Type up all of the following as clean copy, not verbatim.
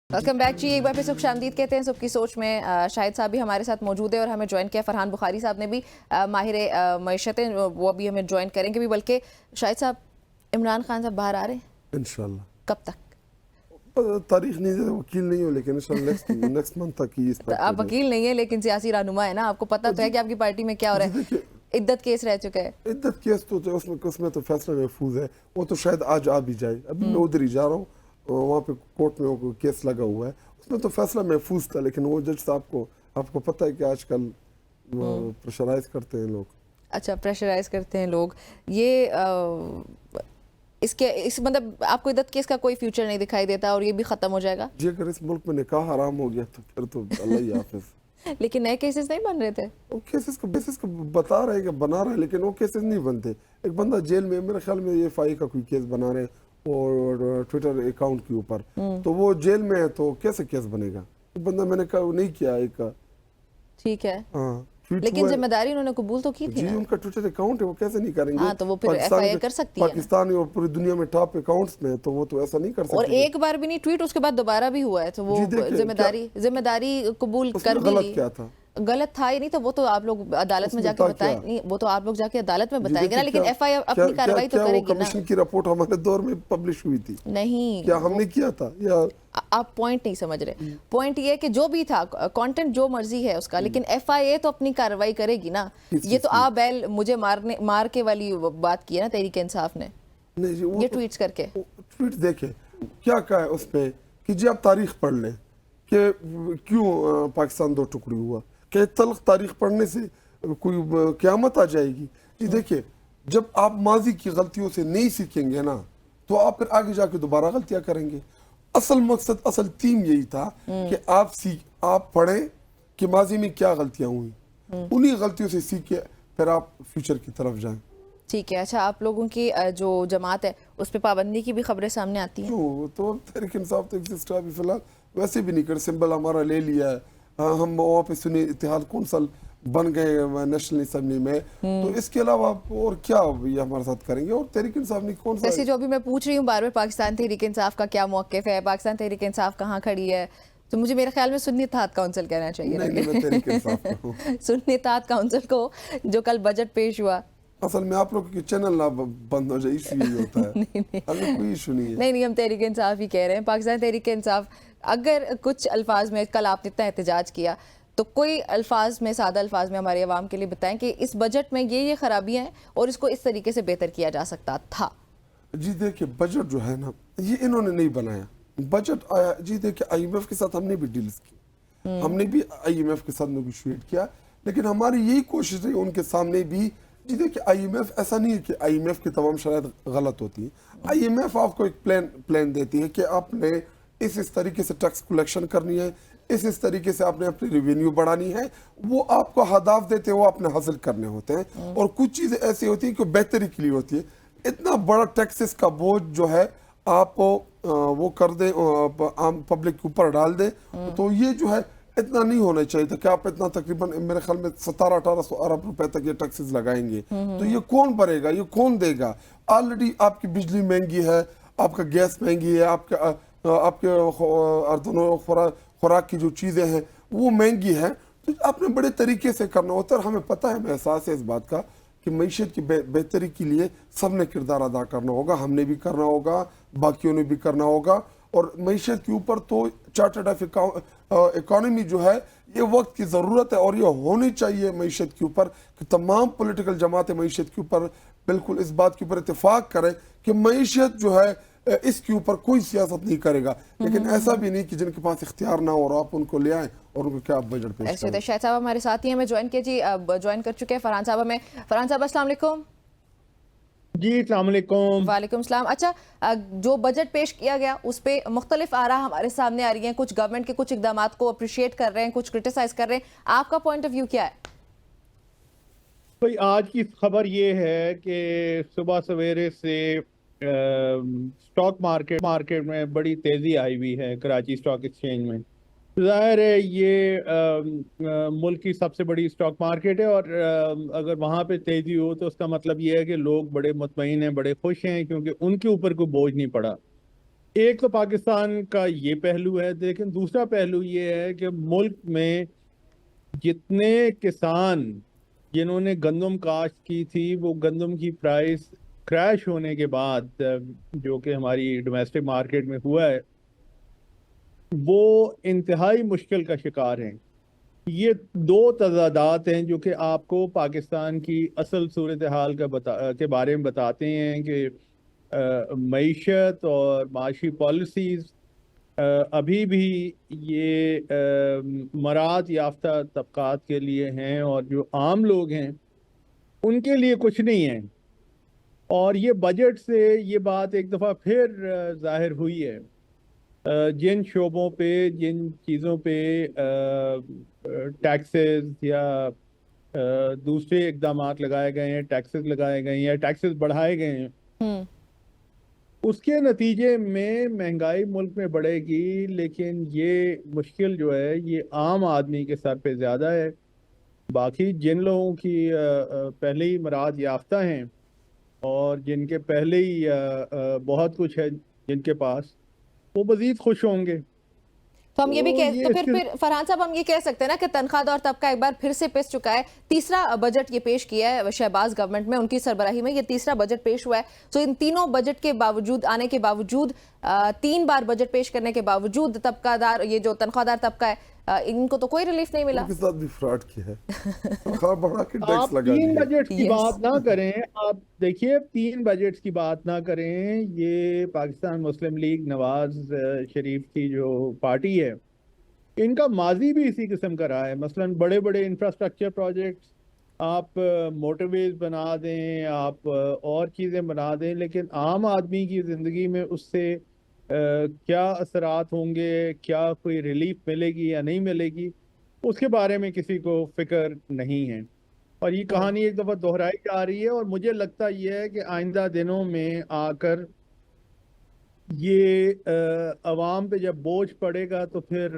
Welcome back जी। एक बार फिर सुख शामदीद कहते हैं सबकी सोच में। शाहिद साहब भी हमारे साथ मौजूद है और हमें ज्वाइन किया। फरहान बुखारी साहब ने भी माहिर मईशतें वो भी हमें ज्वाइन करेंगे भी। बल्कि शाहिद साहब, इमरान खान साहब बाहर आ रहे हैं इंशाल्लाह। कब तक? तारीख नहीं है, वकील नहीं हो, लेकिन इंशाल्लाह नेक्स्ट मंथ तक ही इस पर आप वकील नहीं है लेकिन सियासी रहनुमा है ना, आपको पता तो है कि आपकी पार्टी में क्या हो रहा है। इद्दत केस रह चुका है। इद्दत केस तो उसमें तो फैसला महफूज है, वो तो शायद आज आ भी जाए। अभी मैं उधर ही जा रहा हूँ, वहाँ पे कोर्ट में वो केस लगा हुआ है, उसमें तो फैसला महफूज था। लेकिन वो जज साहब को आपको पता है कि आजकल प्रेशराइज करते हैं लोग। अच्छा, प्रेशराइज करते हैं लोग। ये इस मतलब आपको इद्दत केस का कोई फ्यूचर नहीं दिखाई देता और ये भी खत्म हो जाएगा जी अगर इस मुल्क में निकाह हराम हो गया तो फिर तो अल्लाह ही हाफिज। लेकिन नए केसेस नहीं बन रहे थे। वो केसेस को बेसिस को बता रहे हैं कि बना रहे हैं, लेकिन वो केसेस नहीं बनते। एक बंदा जेल में, मेरे ख्याल में ये FI का कोई केस बना रहे हैं और ट्विटर अकाउंट के ऊपर, तो वो जेल में है तो कैसे केस बनेगा? एक बंदा मैंने कहा नहीं किया एक, ठीक है, हाँ, लेकिन जिम्मेदारी उन्होंने कबूल तो की थी जी ना? उनका ट्विटर अकाउंट है, वो कैसे नहीं करेंगे? हाँ, तो वो फिर FIR कर सकती है। पाकिस्तान और पूरी दुनिया में टॉप अकाउंट्स में, तो वो तो ऐसा नहीं कर सकते। और एक बार भी नहीं ट्वीट, उसके बाद दोबारा भी हुआ है, तो वो जिम्मेदारी कबूल कर भी ली। गलत क्या था? गलत था ही नहीं, तो वो तो आप लोग अदालत में जाके बताएं। नहीं, वो तो आप लोग जाके अदालत में बताएंगे ना, लेकिन FIR अपनी कार्रवाई तो करेगी ना। कमीशन की रिपोर्ट हमारे दौर में पब्लिश हुई थी नहीं, क्या हमने किया था? या आप पॉइंट नहीं समझ रहे। पॉइंट ये है कि जो भी था कंटेंट जो मर्जी है उसका, लेकिन FIA तो अपनी कार्रवाई करेगी ना। ये तो आप बैल मुझे मार के वाली बात की है ना तहरीक इंसाफ ने, ये ट्वीट्स करके। ट्वीट देखे क्या कहा है उस पे कि जी आप तारीख पढ़ लें कि क्यों पाकिस्तान दो टुकड़ी हुआ, कि तल्ख तारीख पढ़ने से कोई क़यामत आ जाएगी। जी देखिए, जब आप माजी की गलतियों से नहीं सीखेंगे ना, तो आप फिर आगे जाके दोबारा गलतियां करेंगे। असल मकसद, असल थीम यही था कि आप पढ़ें कि माजी में क्या गलतियां हुई, उन्हीं गलतियों से सीख के फिर आप फ्यूचर की तरफ जाएं। ठीक है। अच्छा, आप लोगों की जो जमात है उस पर पाबंदी की भी खबरें सामने आती हैं? तो तहरीक इंसाफ तो एग्जिस्ट अभी फिलहाल वैसे भी नहीं कर, सिंबल हमारा ले लिया है। हम वहाँ पे सुनी इत्तेहाद कौंसल बन गए नेशनल असेंबली में, तो इसके अलावा और क्या ये हमारे साथ करेंगे? और तहरीक इंसाफ ने कौन सा, वैसे जो अभी मैं पूछ रही हूँ बार बार, पाकिस्तान तहरीक इंसाफ का क्या मौक़िफ़ है, पाकिस्तान तहरीक इंसाफ कहाँ खड़ी है, तो मुझे मेरे ख्याल में सुन्नी इत्तेहाद काउंसिल कहना चाहिए। सुन्नी इत्तेहाद काउंसिल को, जो कल बजट पेश हुआ। असल में आप लोग के चैनल ना बंद हो जाए, इशू यही होता है। नहीं, कोई इशू नहीं है। नहीं, हम तहरीक इंसाफ ही कह रहे हैं। पाकिस्तान तहरीक इंसाफ, अगर कुछ अल्फाज में, कल आपने इतना एहतजाज किया, तो कोई अल्फाज में, सादा अल्फाज में हमारे अवाम के लिए बताएं कि इस बजट में ये खराबियां हैं और इसको इस तरीके से बेहतर किया जा सकता था। जी देखिए, बजट जो है ना, ये इन्होंने नहीं बनाया। बजट आया, जी देखिए IMF के साथ हमने भी डील्स की, हमने भी IMF के साथ नेगोशिएट किया, लेकिन हमारी यही कोशिश रही उनके सामने भी। जी देखिए, IMF ऐसा नहीं है कि IMF की तमाम शराइत गलत होती है। IMF आपको एक प्लान देती है कि आपने इस तरीके से टैक्स कलेक्शन करनी है, इस तरीके से आपने अपनी रेवेन्यू बढ़ानी है। वो आपको हदाफ देते हैं, वो आपने हासिल करने होते हैं। और कुछ चीज़ें ऐसी होती हैं कि बेहतरी के लिए होती है। इतना बड़ा टैक्सेस का बोझ जो है आप वो कर दें, आम पब्लिक के ऊपर डाल दें, तो ये जो है इतना नहीं होना चाहिए था कि आप इतना तकरीबन मेरे ख्याल में 1700-1800 अरब रुपए तक ये टैक्सेस लगाएंगे। तो ये कौन भरेगा, ये कौन देगा? ऑलरेडी आपकी बिजली महंगी है, आपका गैस महंगी है, आपके खुराक की जो चीज़ें हैं वो महंगी हैं। तो आपने बड़े तरीके से करना होता है। और हमें पता है, हमें एहसास है इस बात का कि मईशत की बेहतरी के लिए सबने किरदार अदा करना होगा। हमने भी करना होगा, बाकियों ने भी करना होगा। और मईशत के ऊपर तो चार्टर्ड ऑफ इकोनॉमी जो है, ये वक्त की ज़रूरत है और ये होनी चाहिए मईशत के ऊपर कि तमाम पॉलिटिकल जमातें मईशत के ऊपर बिल्कुल इस बात के ऊपर इत्तेफाक करें कि मईशत जो है इसके ऊपर कोई सियासत नहीं करेगा। लेकिन ऐसा भी नहीं कि जिनके पास इख्तियार ना हो और आप उनको ले आएं और उनको क्या बजट पेश करें। शाहिद साहब हमारे साथ ही हमें ज्वाइन किया जी, ज्वाइन कर चुके हैं फरहान साहब हमें। फरहान साहब अस्सलाम वालेकुम। जी अस्सलाम वालेकुम। वालेकुम सलाम। अच्छा, जो बजट पेश किया गया उस पर मुख्तलिफ आरा हमारे सामने आ रही हैं। कुछ गवर्नमेंट के कुछ इकदाम को अप्रिशिएट कर रहे हैं, कुछ क्रिटिसाइज कर रहे हैं। आपका पॉइंट ऑफ व्यू क्या है? भाई आज की खबर ये है कि सुबह सवेरे से स्टॉक मार्केट में बड़ी तेजी आई हुई है, कराची स्टॉक एक्सचेंज में। जाहिर है ये मुल्क की सबसे बड़ी स्टॉक मार्केट है और अगर वहाँ पे तेजी हो तो उसका मतलब ये है कि लोग बड़े मुतमईन हैं, बड़े खुश हैं, क्योंकि उनके ऊपर कोई बोझ नहीं पड़ा। ایک تو پاکستان کا یہ پہلو ہے، لیکن دوسرا پہلو یہ ہے کہ ملک میں جتنے کسان جنہوں نے گندم کاشت کی تھی، وہ گندم کی پرائس کریش ہونے کے بعد جو کہ ہماری ڈومیسٹک مارکیٹ میں ہوا ہے، وہ انتہائی مشکل کا شکار ہیں۔ یہ دو تضادات ہیں جو کہ آپ کو پاکستان کی اصل صورتحال کے بارے میں بتاتے ہیں کہ معیشت اور معاشی پالیسیز ابھی بھی یہ مراعات یافتہ طبقات کے لیے ہیں، اور جو عام لوگ ہیں ان کے لیے کچھ نہیں ہے۔ اور یہ بجٹ سے یہ بات ایک دفعہ پھر ظاہر ہوئی ہے۔ جن شعبوں پہ، جن چیزوں پہ ٹیکسز یا دوسرے اقدامات لگائے گئے ہیں، ٹیکسز لگائے گئے ہیں یا ٹیکسز بڑھائے گئے ہیں، اس کے نتیجے میں مہنگائی ملک میں بڑھے گی، لیکن یہ مشکل جو ہے یہ عام آدمی کے سر پہ زیادہ ہے۔ باقی جن لوگوں کی پہلے ہی مراعات یافتہ ہیں اور جن کے پہلے ہی بہت کچھ ہے جن کے پاس، وہ مزید خوش ہوں گے۔ تو ہم یہ بھی تو اس کے پھر فرحان صاحب ہم یہ کہہ سکتے ہیں نا کہ تنخواہ دار طبقہ ایک بار پھر سے پس چکا ہے۔ تیسرا بجٹ یہ پیش کیا ہے شہباز گورنمنٹ میں، ان کی سربراہی میں یہ تیسرا بجٹ پیش ہوا ہے۔ تو ان تینوں بجٹ کے باوجود آنے کے باوجود 3 بار بجٹ پیش کرنے کے باوجود طبقہ دار، یہ جو تنخواہ دار طبقہ ہے، ان کو تو کوئی ریلیف نہیں ملا۔ ان کے ساتھ بھی فراڈ کیا ہے، تنخواہ بڑھا کے آپ ٹیکس لگا 3 دیا۔ بجٹ کی بات نہ کریں، آپ دیکھیے 3 بجٹ کی بات نہ کریں۔ یہ پاکستان مسلم لیگ نواز شریف کی جو پارٹی ہے، ان کا ماضی بھی اسی قسم کا رہا ہے۔ مثلا بڑے بڑے انفراسٹرکچر پروجیکٹس، آپ موٹر ویز بنا دیں، آپ اور چیزیں بنا دیں، لیکن عام آدمی کی زندگی میں اس سے کیا اثرات ہوں گے، کیا کوئی ریلیف ملے گی یا نہیں ملے گی، اس کے بارے میں کسی کو فکر نہیں ہے۔ اور یہ کہانی ایک دفعہ دہرائی جا رہی ہے، اور مجھے لگتا یہ ہے کہ آئندہ دنوں میں آ کر یہ عوام پہ جب بوجھ پڑے گا تو پھر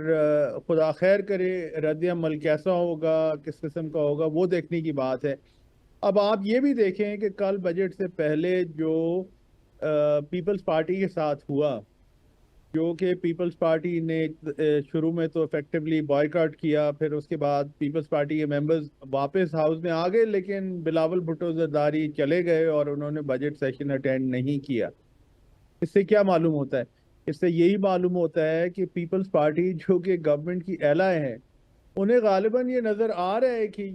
خدا خیر کرے رد عمل کیسا ہوگا، کس قسم کا ہوگا، وہ دیکھنے کی بات ہے۔ اب آپ یہ بھی دیکھیں کہ کل بجٹ سے پہلے جو پیپلز پارٹی کے ساتھ ہوا، جو کہ پیپلز پارٹی نے شروع میں تو افیکٹولی بائیکاٹ کیا، پھر اس کے بعد پیپلز پارٹی کے ممبرز واپس ہاؤس میں آ گئے، لیکن بلاول بھٹو زرداری چلے گئے اور انہوں نے بجٹ سیشن اٹینڈ نہیں کیا۔ اس سے کیا معلوم ہوتا ہے؟ اس سے یہی معلوم ہوتا ہے کہ پیپلز پارٹی جو کہ گورنمنٹ کی اہلا ہے، انہیں غالباً یہ نظر آ رہا ہے کہ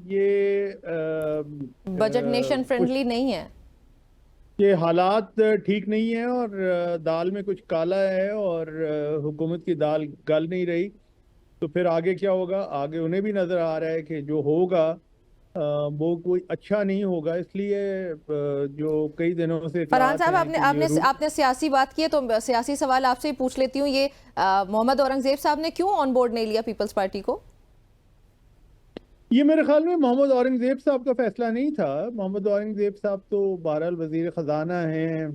بجٹ نیشن فرینڈلی نہیں ہے، یہ حالات ٹھیک نہیں ہیں، اور دال میں کچھ کالا ہے، اور حکومت کی دال گل نہیں رہی۔ تو پھر آگے کیا ہوگا؟ آگے انہیں بھی نظر آ رہا ہے کہ جو ہوگا وہ کوئی اچھا نہیں ہوگا۔ اس لیے جو کئی دنوں سے فرحان اطلاعات صاحب ہیں کہ یہ آپ نے سیاسی بات کی ہے تو سیاسی سوال آپ سے ہی پوچھ لیتی ہوں۔ یہ محمد اورنگزیب صاحب نے کیوں آن بورڈ نہیں لیا پیپلز پارٹی کو؟ یہ میرے خیال میں محمد اورنگزیب صاحب کا فیصلہ نہیں تھا۔ محمد اورنگزیب صاحب تو بہرحال وزیر خزانہ ہیں،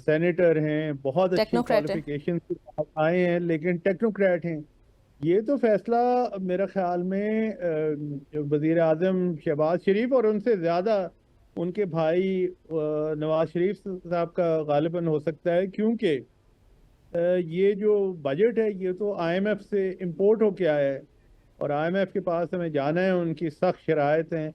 سینیٹر ہیں، بہت اچھی ٹیکنوکریٹ ہیں۔ کوالیفیکیشن کے ساتھ آئے ہیں، لیکن ٹیکنوکریٹ ہیں۔ یہ تو فیصلہ میرے خیال میں وزیر اعظم شہباز شریف اور ان سے زیادہ ان کے بھائی نواز شریف صاحب کا غالباً ہو سکتا ہے، کیونکہ یہ جو بجٹ ہے یہ تو آئی ایم ایف سے امپورٹ ہو کے آیا ہے، اور آئی ایم ایف کے پاس ہمیں جانا ہے، ان کی سخت شرائط ہیں۔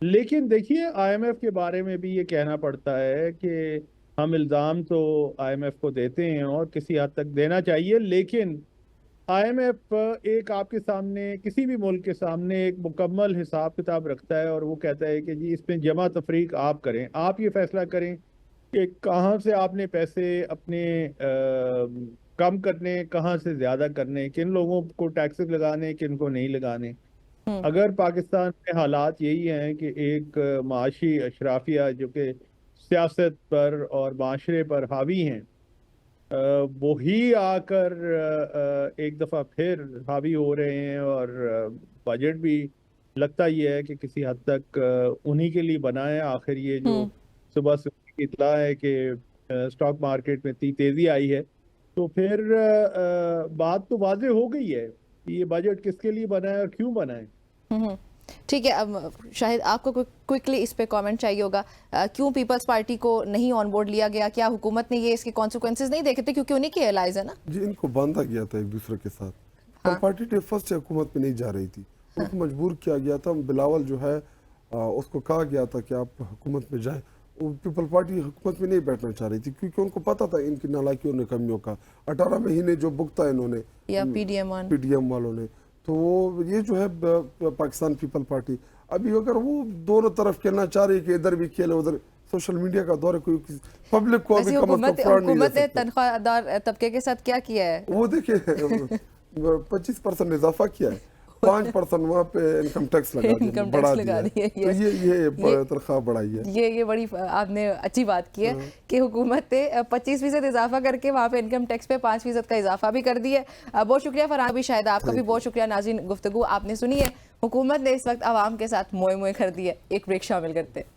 لیکن دیکھیے آئی ایم ایف کے بارے میں بھی یہ کہنا پڑتا ہے کہ ہم الزام تو آئی ایم ایف کو دیتے ہیں اور کسی حد تک دینا چاہیے، لیکن آئی ایم ایف ایک آپ کے سامنے، کسی بھی ملک کے سامنے ایک مکمل حساب کتاب رکھتا ہے، اور وہ کہتا ہے کہ جی اس میں جمع تفریق آپ کریں، آپ یہ فیصلہ کریں کہ کہاں سے آپ نے پیسے اپنے کم کرنے، کہاں سے زیادہ کرنے، کن لوگوں کو ٹیکسز لگانے، کن کو نہیں لگانے۔ اگر پاکستان میں حالات یہی ہیں کہ ایک معاشی اشرافیہ جو کہ سیاست پر اور معاشرے پر حاوی ہیں، وہی آ کر ایک دفعہ پھر حاوی ہو رہے ہیں، اور بجٹ بھی لگتا یہ ہے کہ کسی حد تک انہی کے لیے بنا ہے۔ آخر یہ جو صبح سے اطلاع ہے کہ سٹاک مارکیٹ میں تیزی آئی ہے، تو پھر بات تو واضح ہو گئی ہے کہ یہ بجٹ کس کے لیے بنا ہے اور کیوں بنا ہے۔ ٹھیک ہے. اب شاہد آپ کو کوئکلی اس پہ کامنٹ چاہیے ہوگا, کیوں پیپلز پارٹی کو نہیں آن بورڈ لیا گیا؟ کیا حکومت نے یہ اس کے کانسیکوینسز نہیں دیکھے تھے کیونکہ انہیں کی الائز ہے نا؟ جی ان کو باندھا گیا تھا ایک دوسرے کے ساتھ. پیپل پارٹی ڈے فرسٹ حکومت میں نہیں جا رہی تھی, ان کو مجبور کیا گیا تھا. بلاول جو ہے اس کو کہا گیا تھا کہ آپ حکومت میں جائیں. پیپل پارٹی حکومت میں نہیں بیٹھنا چاہ رہی تھی کیونکہ ان کو پتا تھا ان کی نالائکیوں نے کمیوں کا. 18 مہینے جو بھگتا انہوں نے یا پی ڈی ایم والوں نے, تو وہ یہ جو ہے پاکستان پیپل پارٹی ابھی اگر وہ دونوں طرف کھیلنا چاہ رہی ہے کہ ادھر بھی کھیلے ادھر, سوشل میڈیا کا دور ہے, کوئی پبلک کو ابھی کم از کم فراڈ نہیں حکومت نے تنخواہ دار طبقے کے ساتھ کیا کیا ہے؟ وہ دیکھیں 25% اضافہ کیا ہے, 5% وہاں پہ انکم ٹیکس بڑھا دیا ہے, تو یہ تنخواہ بڑھائی ہے. یہ بڑی آپ نے اچھی بات کی ہے کہ حکومت نے 25% اضافہ کر کے وہاں پہ انکم ٹیکس پہ 5% کا اضافہ بھی کر دیا ہے. بہت شکریہ فرحان بھی, شاید آپ کا بھی بہت شکریہ. ناظرین, گفتگو آپ نے سنی ہے. حکومت نے اس وقت عوام کے ساتھ موئے موئے کر دی ہے. ایک بریک شامل کرتے ہیں.